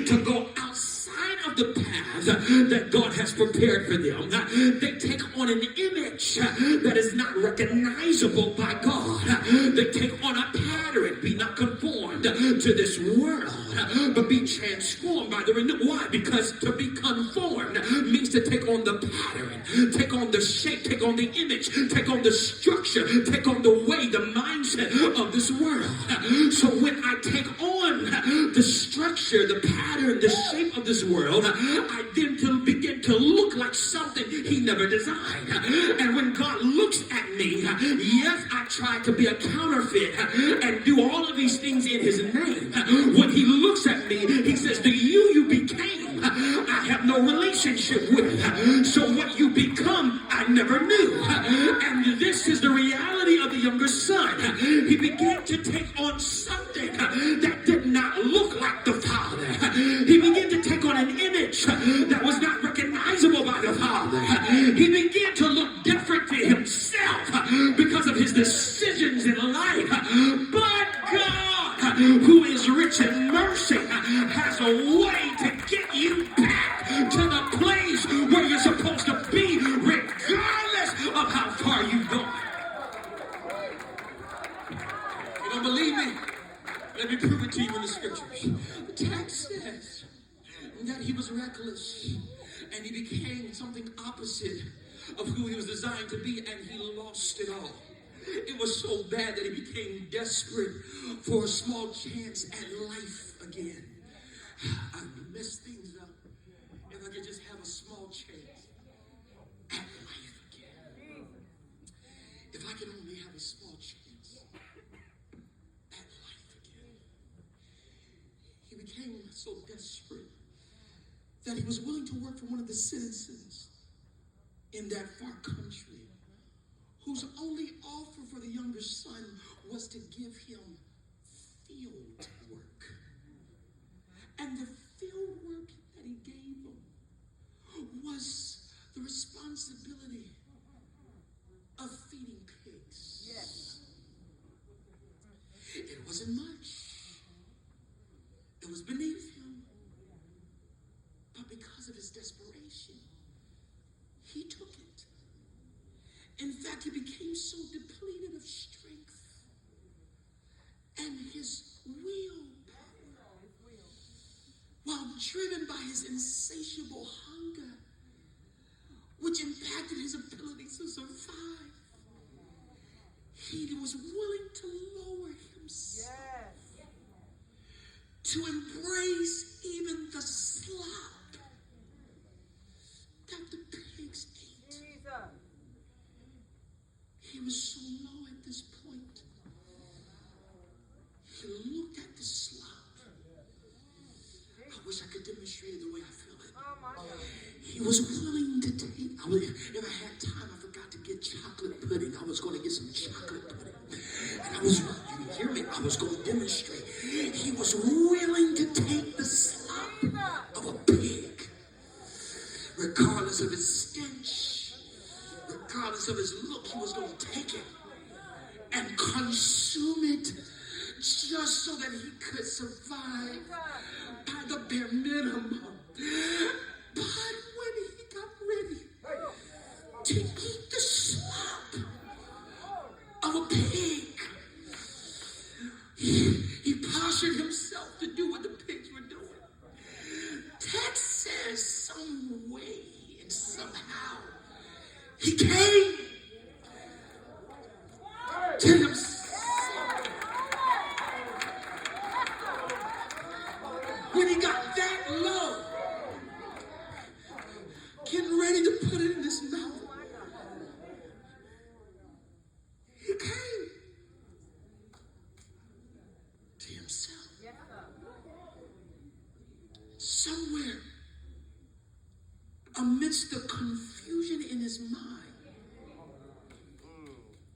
to go outside of the path that God has prepared for them. They take on an image that is not recognizable by God. They take on a pattern. Be not conformed to this world, but be transformed by the renewal. Why? Because to be conformed means to take on the pattern, take on the shape, take on the image, take on the structure, take on the way, the mindset of this world. So when I take on the structure, the pattern, the shape of this world, I then begin to look like something he never designed. And when God looks at me, yes, I try to be a counterfeit and do all of these things in his name. When he looks at me, he says, the you became, I have no relationship with. So what you become, I never knew. And this is the reality of the younger son. He began to take on something that did not look like the father. He began to take on an image that was not recognizable by the father. He began to look different to himself because of his decisions in life. But God, who is rich in mercy, has a way to get you back to the place where you're supposed to be, regardless of how far you've gone. You don't believe me? Let me prove it to you in the scriptures. The text says that he was reckless and he became something opposite of who he was designed to be, and he lost it all. It was so bad that he became desperate for a small chance at life again. I've messed things up. If I could just have a small chance at life again. If I could only have a small chance at life again. He became so desperate that he was willing to work for one of the citizens in that far country, whose only offer for the younger son was to give him field work. And the field work that he gave him was the responsibility of feeding pigs. Yes. It wasn't much. It was beneath him. But because of his desperation, he took it. In fact, he became so depleted of strength and his willpower, while driven by his insatiable hunger, which impacted his ability to survive, he was willing to lower himself, to embrace even the slop that the pigs ate. He was so low at this point. He looked at the slop. I wish I could demonstrate it the way I feel it. He was willing to take, if I had time, I forgot to get chocolate pudding. I was going to get some chocolate pudding. And you hear me? I was going to demonstrate. He was willing to take the slop of a pig, regardless of its stench, regardless of his look. He was going to take it and consume it just so that he could survive by the bare minimum. But when he got ready to eat the slop of a pig, he postured himself to do what the pigs were doing. Text says some way and somehow he came to himself. When he got that low, getting ready to put it in his mouth, he came to himself. Somewhere amidst the confusion in his mind,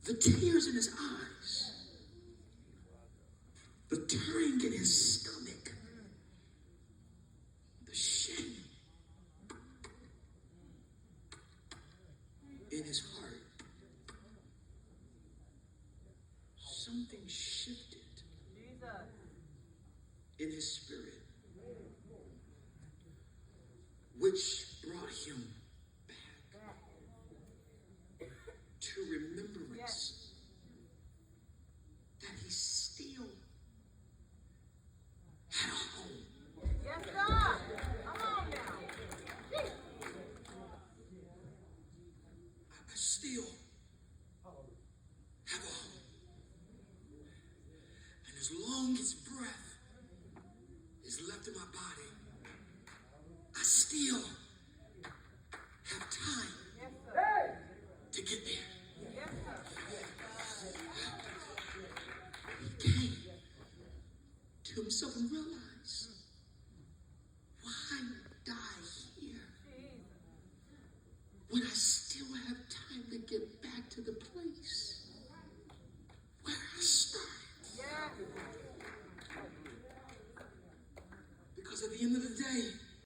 the tears in his eyes, the turning in his stomach, the shame in his heart, something shifted in his spirit. body, I still have time to get there. He came to himself and realized, why die here when I still have time to get back to the place where I started? Because at the end of the day,